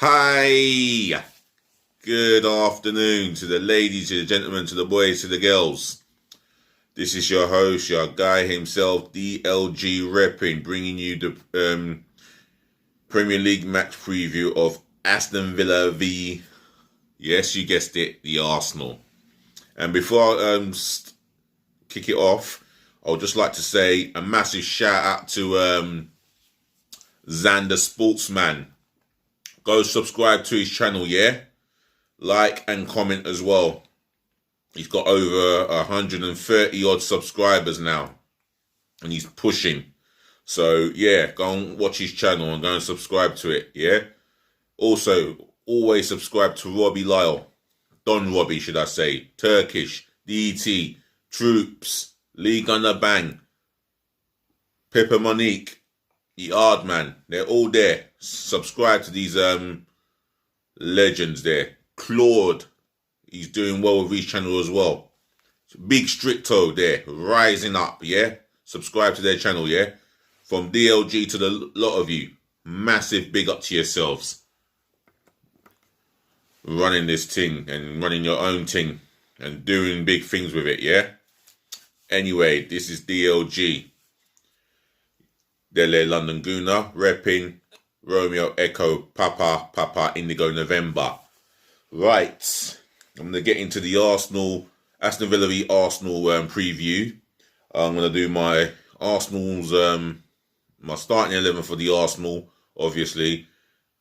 Hi, good afternoon to the ladies, to the gentlemen, to the boys, to the girls. This is your host, your guy himself, DLG Reppin, bringing you the Premier League match preview of Aston Villa v, yes, you guessed it, the Arsenal. And before I kick it off, I would just like to say a massive shout out to Xander Sportsman. Go subscribe to his channel, yeah? Like and comment as well. He's got over 130 odd subscribers now. And he's pushing. So, yeah, go and watch his channel and go and subscribe to it, yeah? Also, always subscribe to Robbie Lyle. Don Robbie, should I say. Turkish, DT, Troops, League on the Bang, Pepper Monique, Yard Man, they're all there. Subscribe to these legends there. Claude, he's doing well with his channel as well. Big Stricto there, rising up, yeah? Subscribe to their channel, yeah? From DLG to the lot of you, massive big up to yourselves. Running this thing and running your own thing and doing big things with it, yeah? Anyway, this is DLG. Dele London Guna, Reppin, Romeo Echo, Papa Indigo November. Right, I'm going to get into the Aston Villa v Arsenal preview. I'm going to do my Arsenal's, my starting 11 for the Arsenal, obviously.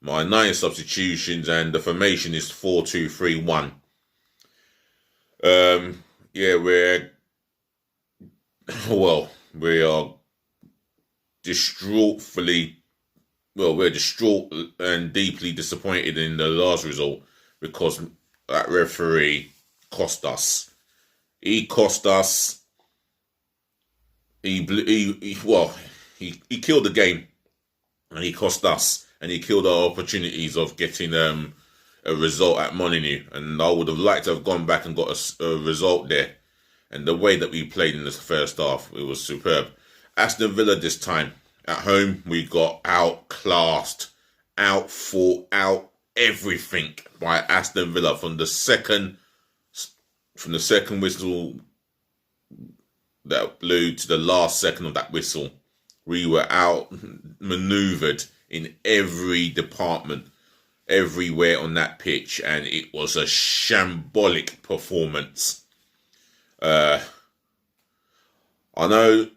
My 9 substitutions, and the formation is 4-2-3-1. Yeah, we are we're distraught and deeply disappointed in the last result because that referee cost us. He cost us. He killed the game, and he cost us, and he killed our opportunities of getting a result at Molineux. And I would have liked to have gone back and got a result there. And the way that we played in the first half, it was superb. Aston Villa this time. At home, we got outclassed, outfought, out everything by Aston Villa from the second whistle that blew to the last second of that whistle. We were outmaneuvered in every department, everywhere on that pitch, and it was a shambolic performance. I know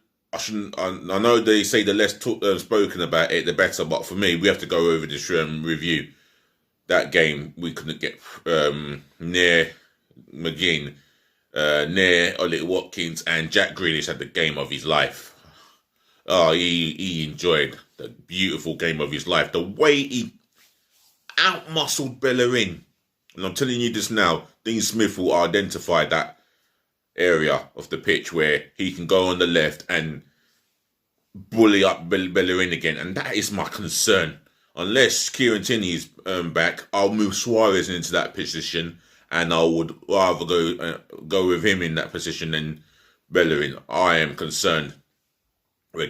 they say the less spoken about it, the better. But for me, we have to go over this review. That game, we couldn't get near McGinn, near Ollie Watkins, and Jack Grealish had the game of his life. Oh, he enjoyed the beautiful game of his life. The way he out-muscled Bellerin. And I'm telling you this now, Dean Smith will identify that area of the pitch where he can go on the left and bully up Bellerin again, and that is my concern. Unless Kieran Tierney is back, I'll move Suarez into that position, and I would rather go with him in that position than Bellerin. I am concerned. We're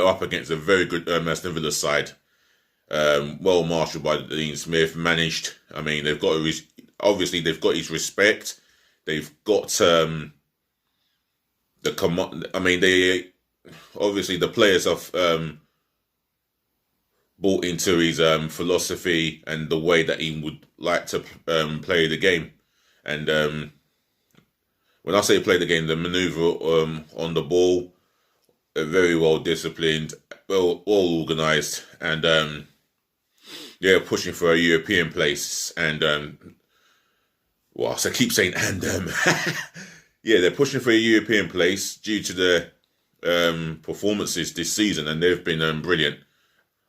up against a very good Aston Villa side, well marshalled by Dean Smith. Managed. I mean, they've got his respect. They've got the command. I mean, the players have bought into his philosophy and the way that he would like to play the game. And when I say play the game, the manoeuvre on the ball, very well disciplined, well organised, and pushing for a European place. And so I keep saying they're pushing for a European place due to the performances this season, and they've been brilliant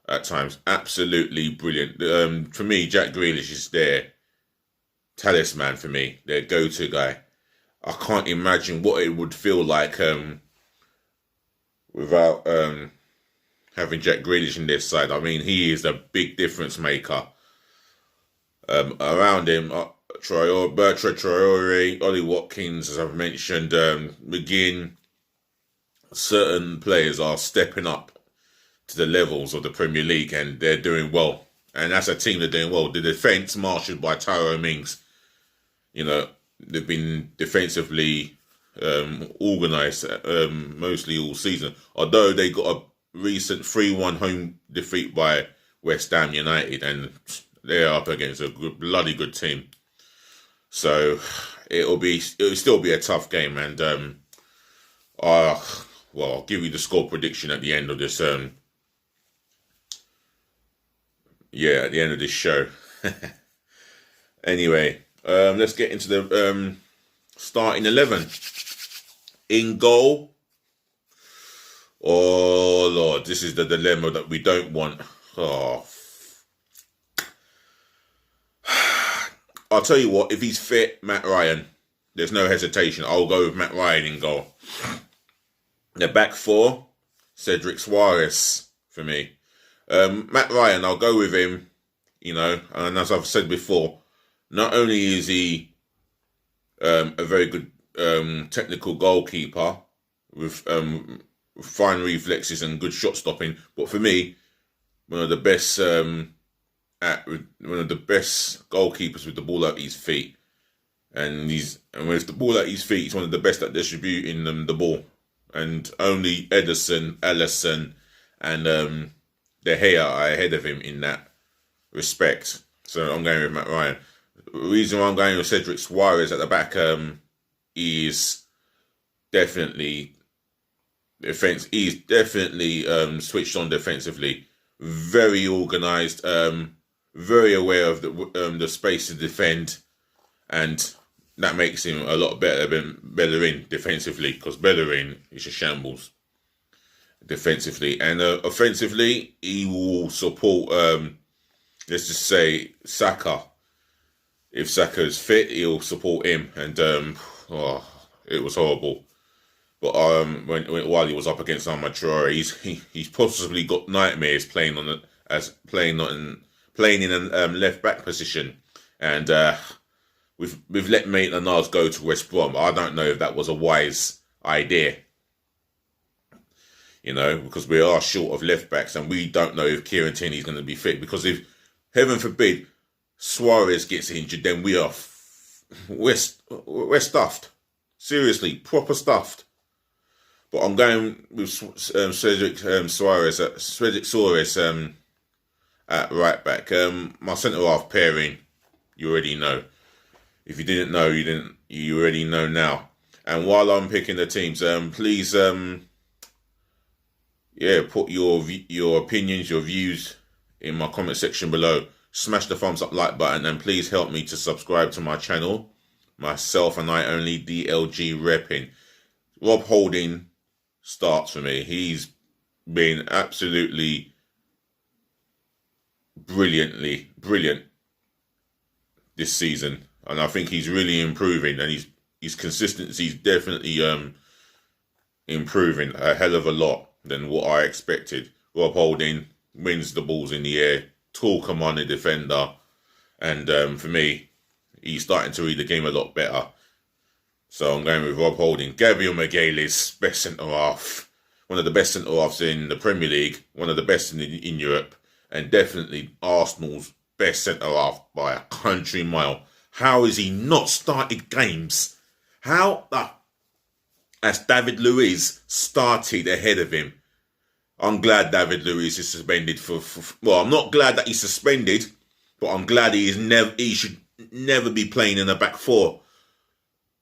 at times, absolutely brilliant. For me, Jack Grealish is their talisman for me, their go-to guy. I can't imagine what it would feel like without having Jack Grealish in their side. I mean, he is a big difference maker. Around him, Bertrand Traore, Ollie Watkins, as I've mentioned, McGinn, certain players are stepping up to the levels of the Premier League, and they're doing well. and that's a team that are doing well. The defence, marshaled by Tyrone Mings, they've been defensively organised mostly all season. Although they got a recent 3-1 home defeat by West Ham United, and they're up against a bloody good team. So it'll still be a tough game, and I'll give you the score prediction at the end of this. At the end of this show. Anyway, let's get into the starting 11. In goal. Oh Lord, this is the dilemma that we don't want. Oh. I'll tell you what, if he's fit, Matt Ryan, there's no hesitation. I'll go with Matt Ryan in goal. The back four, Cedric Suarez for me. Matt Ryan, I'll go with him, and as I've said before, not only is he a very good technical goalkeeper with fine reflexes and good shot stopping, but for me, one of the best goalkeepers with the ball at his feet, and with the ball at his feet, he's one of the best at distributing the ball, and only Ederson, Alisson, and De Gea are ahead of him in that respect. So I'm going with Matt Ryan. The reason why I'm going with Cedric Suarez at the back is definitely defense. He's definitely switched on defensively. Very organised, very aware of the space to defend, and that makes him a lot better than Bellerin defensively, because Bellerin is a shambles defensively, and offensively he will support. Let's just say Saka. If Saka is fit, he'll support him, and it was horrible. But while he was up against Traore, he's possibly got nightmares playing in a left back position, and we've let Maitland-Niles go to West Brom. I don't know if that was a wise idea, because we are short of left backs, and we don't know if Kieran Tierney's going to be fit. Because if, heaven forbid, Suarez gets injured, then we're stuffed. Seriously, proper stuffed. But I'm going with Cedric Suarez at right back. My centre half pairing, you already know. If you didn't know, you already know now. And while I'm picking the teams, please, put your opinions, your views in my comment section below. Smash the thumbs up like button, and please help me to subscribe to my channel. Myself and I only, DLG Reppin. Rob Holding starts for me. He's been absolutely brilliant this season, and I think he's really improving, and his consistency is definitely improving a hell of a lot than what I expected. Rob Holding wins the balls in the air, tall commanding defender, and for me, he's starting to read the game a lot better. So I'm going with Rob Holding. Gabriel Magalhaes, best centre-half. One of the best centre-halves in the Premier League. One of the best in Europe. And definitely Arsenal's best centre-half by a country mile. How has he not started games? How has David Luiz started ahead of him? I'm glad David Luiz is suspended well, I'm not glad that he's suspended, but I'm glad he should never be playing in the back four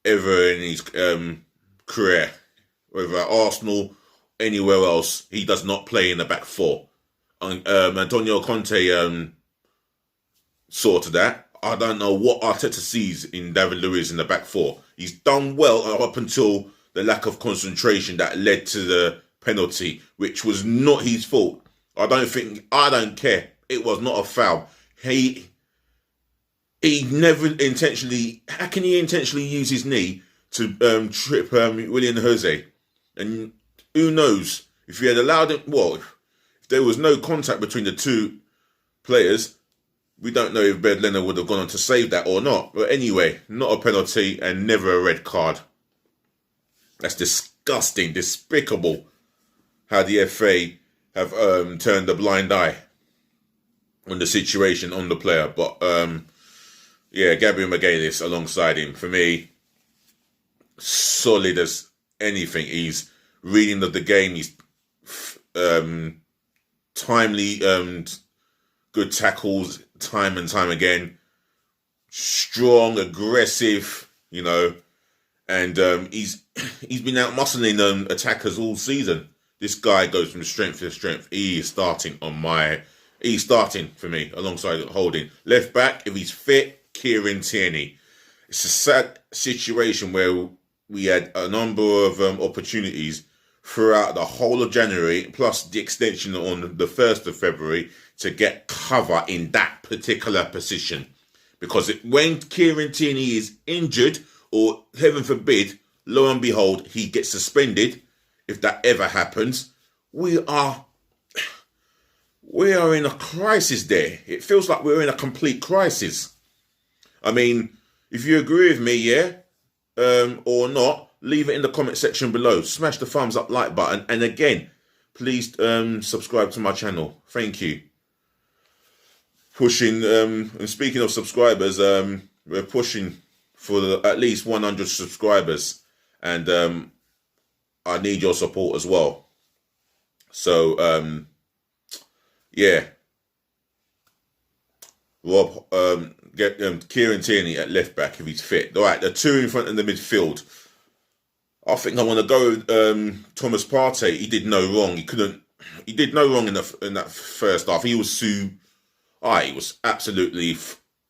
ever in his career. Whether at Arsenal, anywhere else, he does not play in the back four. Antonio Conte sorted that. I don't know what Arteta sees in David Luiz in the back four. He's done well up until the lack of concentration that led to the penalty, which was not his fault. I don't care. It was not a foul. He never intentionally. How can he intentionally use his knee to trip William Jose? And who knows if he had allowed him? Well, if there was no contact between the two players, we don't know if Bed Leonard would have gone on to save that or not. But anyway, not a penalty and never a red card. That's disgusting, despicable. How the FA have turned a blind eye. on the situation, on the player. But yeah, Gabriel Magalhaes alongside him, for me, solid as anything. He's reading of the game. He's timely, good tackles time and time again. Strong, aggressive, and he's been out muscling attackers all season. This guy goes from strength to strength. He's starting for me alongside Holding. Left back, if he's fit, Kieran Tierney. It's a sad situation where we had a number of opportunities throughout the whole of January, plus the extension on the 1st of February, to get cover in that particular position. Because when Kieran Tierney is injured, or heaven forbid, lo and behold, he gets suspended, if that ever happens, we are in a crisis there. It feels like we're in a complete crisis. I mean, if you agree with me, yeah, or not, leave it in the comment section below. Smash the thumbs up, like button. And again, please subscribe to my channel. Thank you. Pushing, and speaking of subscribers, we're pushing for at least 100 subscribers. And I need your support as well. So, yeah. Rob, get Kieran Tierney at left back if he's fit. All right, the two in front of the midfield. I think I want to go with Thomas Partey. He did no wrong. He did no wrong in that first half. He was absolutely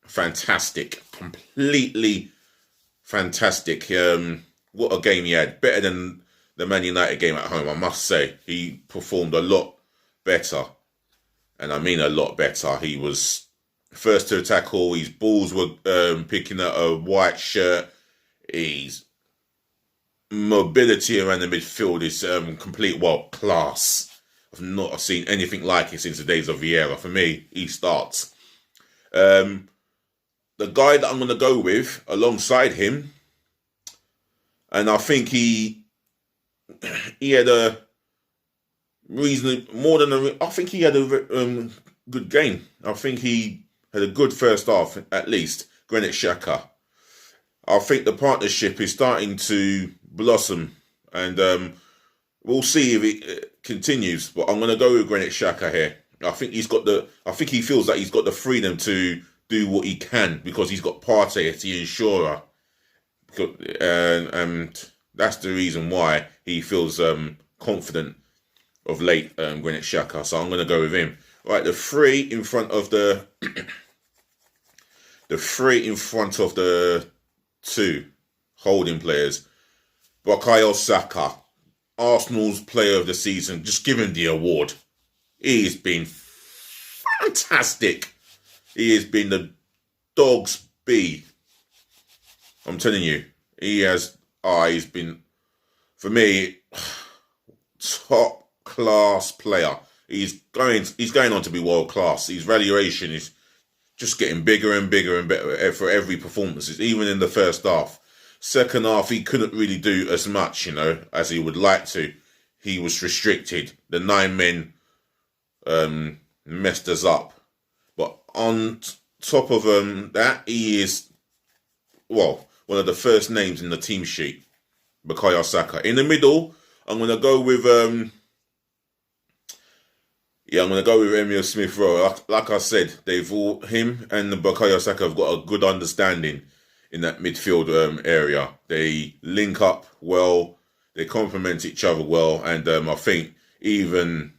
fantastic, completely fantastic. What a game he had! Better than the Man United game at home, I must say. He performed a lot better, and I mean a lot better. He was first to tackle. His balls were picking at a white shirt. His mobility around the midfield is complete world class. I've not seen anything like it since the days of Vieira. For me, he starts. The guy that I'm going to go with alongside him, and I think he had a reasonably more than a. I think he had a good game. I think he had a good first half at least. Granit Xhaka. I think the partnership is starting to blossom, and we'll see if it continues. But I'm going to go with Granit Xhaka here. I think he feels that he's got the freedom to do what he can because he's got Partey as the insurer, and that's the reason why he feels confident of late. Granit Xhaka. So I'm going to go with him. Right, the three in front of the two holding players. Bukayo Saka, Arsenal's player of the season. Just give him the award. He's been fantastic. He has been the dog's bee. I'm telling you, he's been, for me, top class player. He's going on to be world class. His valuation is just getting bigger and bigger and better for every performance, even in the first half. Second half, he couldn't really do as much, as he would like to. He was restricted. The 9 men messed us up. But on top of that, he is, one of the first names in the team sheet, Bukayo Saka. In the middle, I'm going to go with Emile Smith-Rowe. Like I said, him and the Bukayo Saka have got a good understanding in that midfield area. They link up well, they complement each other well, and I think even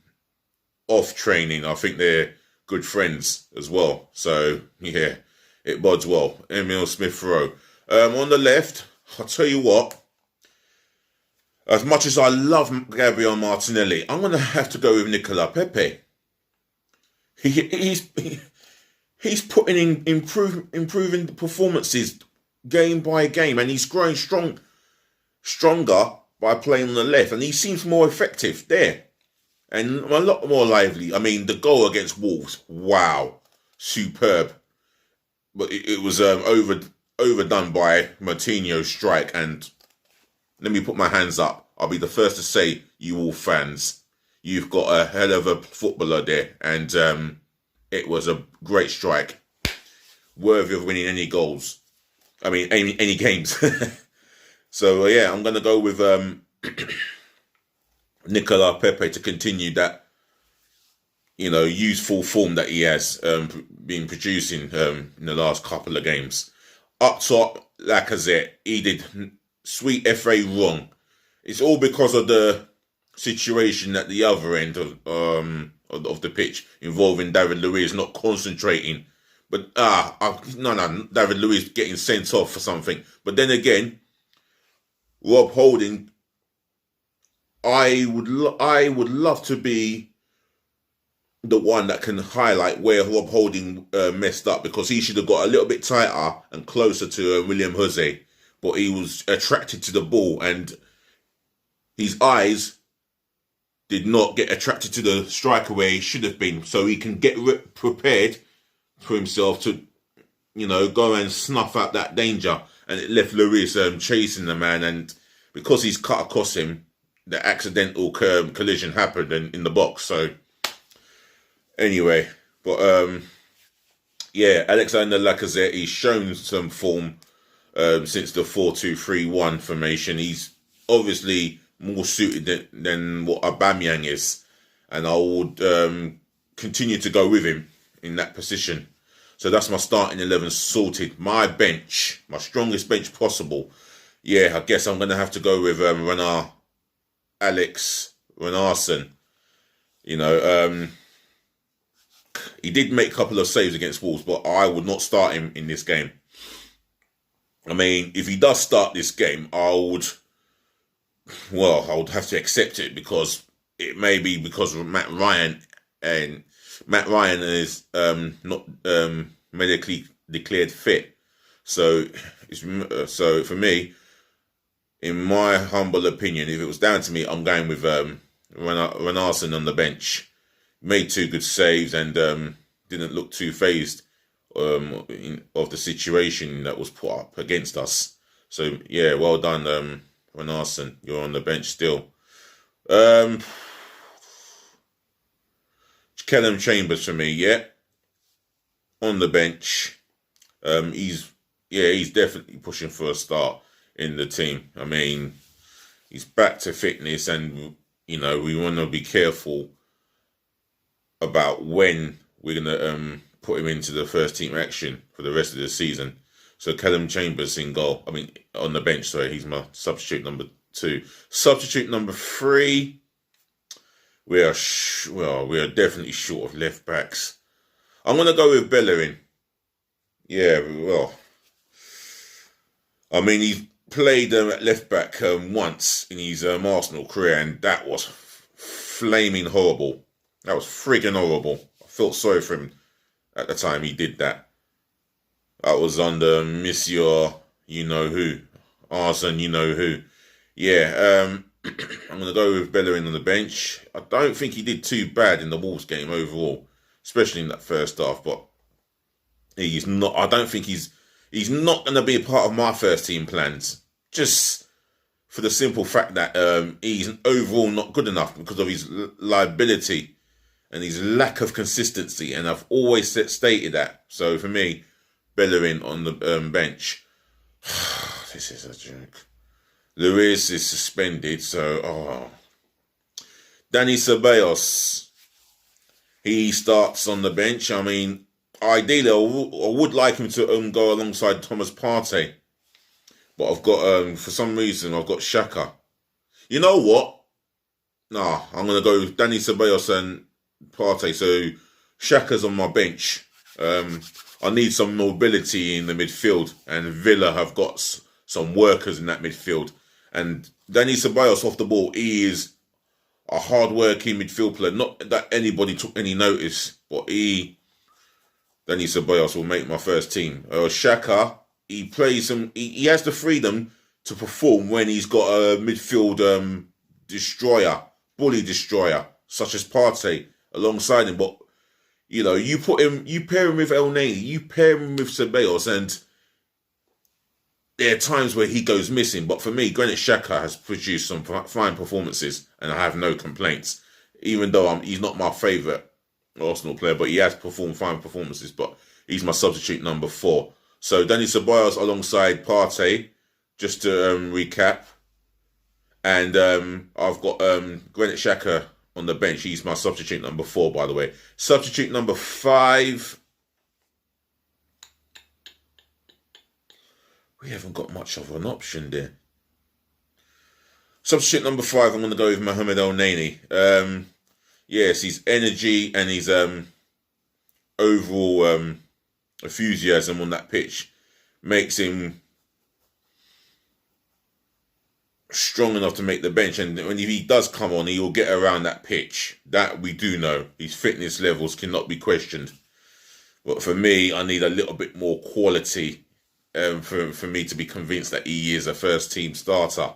off training, I think they're good friends as well. So yeah, it bodes well. Emile Smith-Rowe. On the left, I'll tell you what, as much as I love Gabriel Martinelli, I'm going to have to go with Nicola Pepe. He's putting in improving performances game by game, and he's growing stronger by playing on the left, and he seems more effective there and a lot more lively. I mean, the goal against Wolves, wow, superb, but it was overdone by Moutinho's strike. And let me put my hands up. I'll be the first to say, you all fans, you've got a hell of a footballer there, and it was a great strike, worthy of winning any goals. I mean, any games. So yeah, I'm gonna go with Nicola Pepe to continue that, youthful form that he has been producing in the last couple of games. Up top, Lacazette, he did sweet FA wrong. It's all because of the situation at the other end of the pitch involving David Luiz not concentrating. But no, David Luiz getting sent off for something. But then again, Rob Holding, I would love to be the one that can highlight where Rob Holding messed up, because he should have got a little bit tighter and closer to William Jose, but he was attracted to the ball and his eyes did not get attracted to the striker where he should have been, so he can get prepared for himself to, go and snuff out that danger. And it left Luis chasing the man, and because he's cut across him, the accidental collision happened in the box. So anyway, but Alexander Lacazette, he's shown some form since the 4-2-3-1 formation. He's obviously more suited than what Aubameyang is, and I would continue to go with him in that position. So that's my starting 11 sorted. My bench, my strongest bench possible. Yeah, I guess I'm going to have to go with Alex Renarson. He did make a couple of saves against Wolves, but I would not start him in this game. I mean, if he does start this game, I would have to accept it, because it may be because of Matt Ryan, and Matt Ryan is not medically declared fit. So for me, in my humble opinion, if it was down to me, I'm going with Renarson on the bench. Made 2 good saves and didn't look too phased of the situation that was put up against us. So yeah, well done, Renarson. You're on the bench still. Callum Chambers for me, yeah, on the bench. He's definitely pushing for a start in the team. I mean, he's back to fitness, and we want to be careful about when we're gonna put him into the first team action for the rest of the season. So Callum Chambers in goal. I mean, on the bench. Sorry, he's my substitute number 2. Substitute number 3. We are definitely short of left backs. I'm gonna go with Bellerin. Yeah, well, I mean, he's played at left back once in his Arsenal career, and that was flaming horrible. That was friggin' horrible. I felt sorry for him at the time he did that. That was under Monsieur you-know-who. Arsene you-know-who. Yeah, I'm going to go with Bellerin on the bench. I don't think he did too bad in the Wolves game overall, especially in that first half, but he's not. I don't think he's not going to be a part of my first team plans, just for the simple fact that he's overall not good enough because of his liability and his lack of consistency, and I've always stated that. So for me, Bellerin on the bench. This is a joke. Luis is suspended, so Dani Ceballos, he starts on the bench. I mean, ideally, I would like him to go alongside Thomas Partey, but I've got for some reason I've got Xhaka. You know what? Nah, I'm gonna go with Dani Ceballos and Partey. So Xhaka's on my bench. I need some mobility in the midfield, and Villa have got some workers in that midfield. And Dani Ceballos off the ball, he is a hard-working midfield player. Not that anybody took any notice, but Dani Ceballos will make my first team. Xhaka, he plays him. He has the freedom to perform when he's got a midfield destroyer, bully destroyer, such as Partey alongside him. But you pair him with El Neni, you pair him with Ceballos, and there are times where he goes missing. But for me, Granit Xhaka has produced some fine performances, and I have no complaints. Even though he's not my favourite Arsenal player, but he has performed fine performances. But he's my substitute number 4. So Danny Ceballos alongside Partey, just to recap. And I've got Granit Xhaka on the bench. He's my substitute number 4, by the way. Substitute number 5. We haven't got much of an option there. Substitute number 5, I'm going to go with Mohamed El-Neni. Yes, his energy and his overall enthusiasm on that pitch makes him strong enough to make the bench. And when he does come on, he will get around that pitch. That we do know. His fitness levels cannot be questioned. But for me, I need a little bit more quality for me to be convinced that he is a first team starter.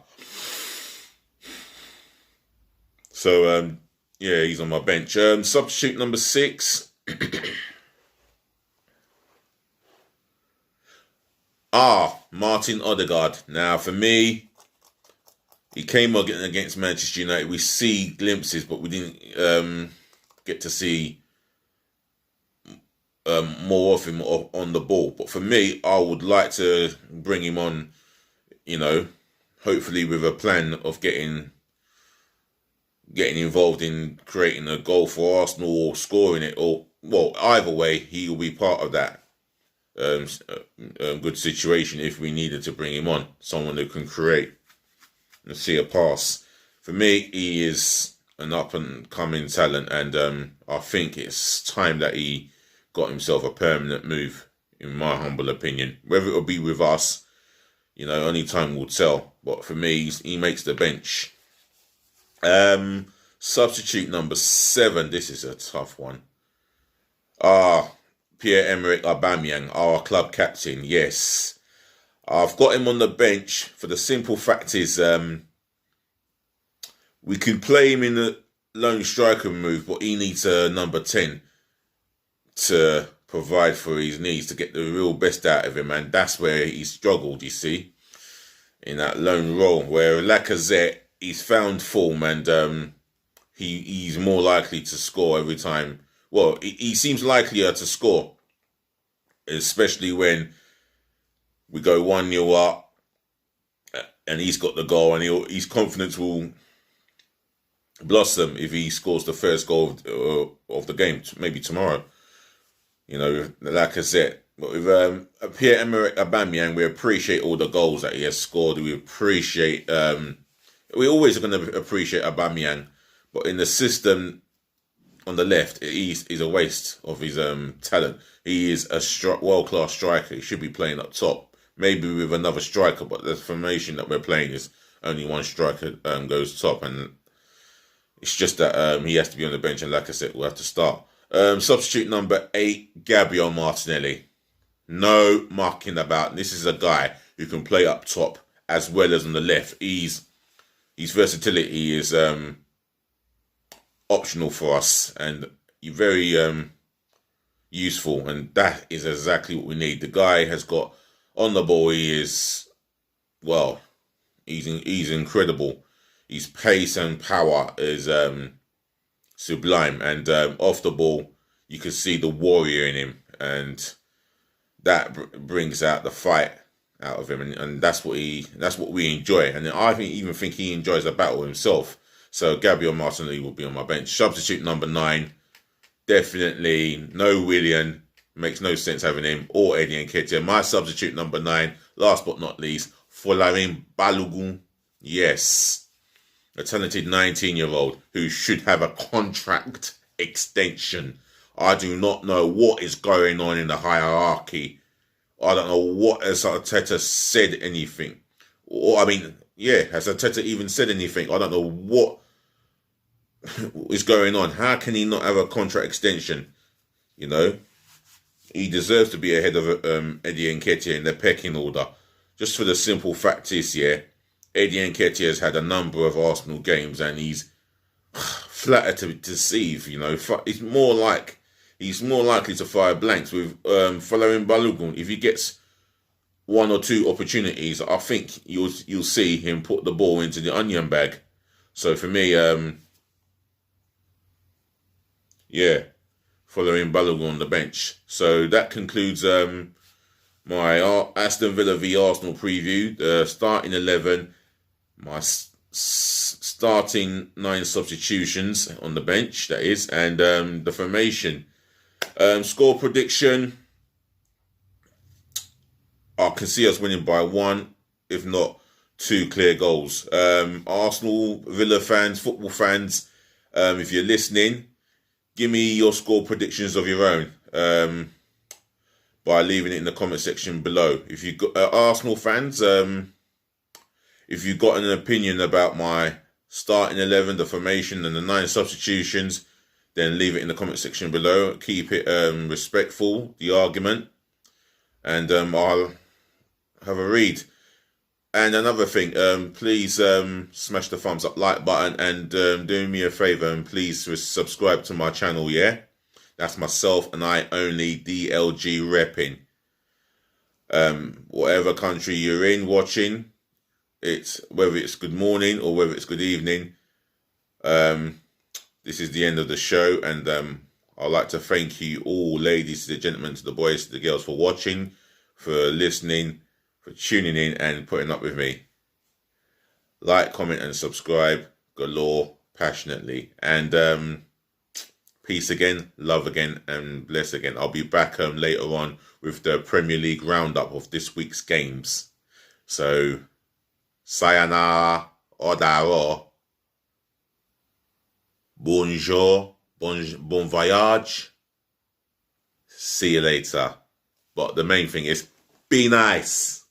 So, yeah, he's on my bench. Substitute number 6. Martin Odegaard. Now, for me, he came against Manchester United. We see glimpses, but we didn't get to see more of him on the ball. But for me, I would like to bring him on, hopefully with a plan of getting involved in creating a goal for Arsenal or scoring it, or, well, either way, he will be part of that good situation if we needed to bring him on. Someone who can create and see a pass. For me, he is an up-and-coming talent, and I think it's time that he got himself a permanent move, in my humble opinion. Whether it will be with us, only time will tell. But for me, he makes the bench. Substitute number 7. This is a tough one. Pierre-Emerick Aubameyang, our club captain. Yes, I've got him on the bench for the simple fact is we can play him in the lone striker move, but he needs a number 10 to provide for his needs, to get the real best out of him, and that's where he struggled, you see, in that lone role, where Lacazette, he's found form, and he's more likely to score every time. Well, he seems likelier to score, especially when we go 1-0 up and he's got the goal, and his confidence will blossom if he scores the first goal of the game, maybe tomorrow. Lacazette. But with Pierre-Emerick Aubameyang, we appreciate all the goals that he has scored. We appreciate... we always are going to appreciate Aubameyang, but in the system on the left, he's a waste of his talent. He is a world-class striker. He should be playing up top, maybe with another striker, but the formation that we're playing is only one striker goes top, and it's just that he has to be on the bench, and like I said, we'll have to start. Substitute number 8, Gabriel Martinelli. No mucking about. This is a guy who can play up top as well as on the left. His versatility is optional for us, and very useful, and that is exactly what we need. The guy has got on the ball. He is, well, he's incredible. His pace and power is sublime, and off the ball you can see the warrior in him, and that brings out the fight out of him, and that's what we enjoy, and I even think he enjoys the battle himself. So Gabriel Martinelli will be on my bench. Substitute number 9, definitely no Willian. Makes no sense having him, or Eddie Nketiah. My substitute number 9, last but not least, Folarin Balogun. Yes, a talented 19-year-old who should have a contract extension. I do not know what is going on in the hierarchy. I don't know what has Arteta said anything. Or, has Arteta even said anything? I don't know what is going on. How can he not have a contract extension? He deserves to be ahead of Eddie Nketiah in the pecking order. Just for the simple fact is, Eddie Nketiah has had a number of Arsenal games, and he's flattered to deceive. He's more likely to fire blanks with Folarin Balogun. If he gets 1 or 2 opportunities, I think you'll see him put the ball into the onion bag. So for me, following Balogun on the bench. So that concludes my Aston Villa v Arsenal preview. The starting 11, my starting 9 substitutions on the bench, that is, and the formation. Score prediction, I can see us winning by 1, if not 2 clear goals. Arsenal, Villa fans, football fans, if you're listening, give me your score predictions of your own by leaving it in the comment section below. If you got Arsenal fans, if you've got an opinion about my starting 11, the formation, and the 9 substitutions, then leave it in the comment section below. Keep it respectful, the argument, and I'll have a read. And another thing, please smash the thumbs up, like button, and do me a favour and please subscribe to my channel, yeah? That's myself and I only, DLG Reppin. Whatever country you're in watching, whether it's good morning or whether it's good evening, this is the end of the show, and I'd like to thank you all, ladies to the gentlemen, to the boys, to the girls, for watching, for listening, for tuning in and putting up with me. Like, comment and subscribe galore, passionately. And peace again, love again, and bless again. I'll be back later on with the Premier League roundup of this week's games. So, sayonara, odaro, bonjour, bon voyage. See you later. But the main thing is, be nice.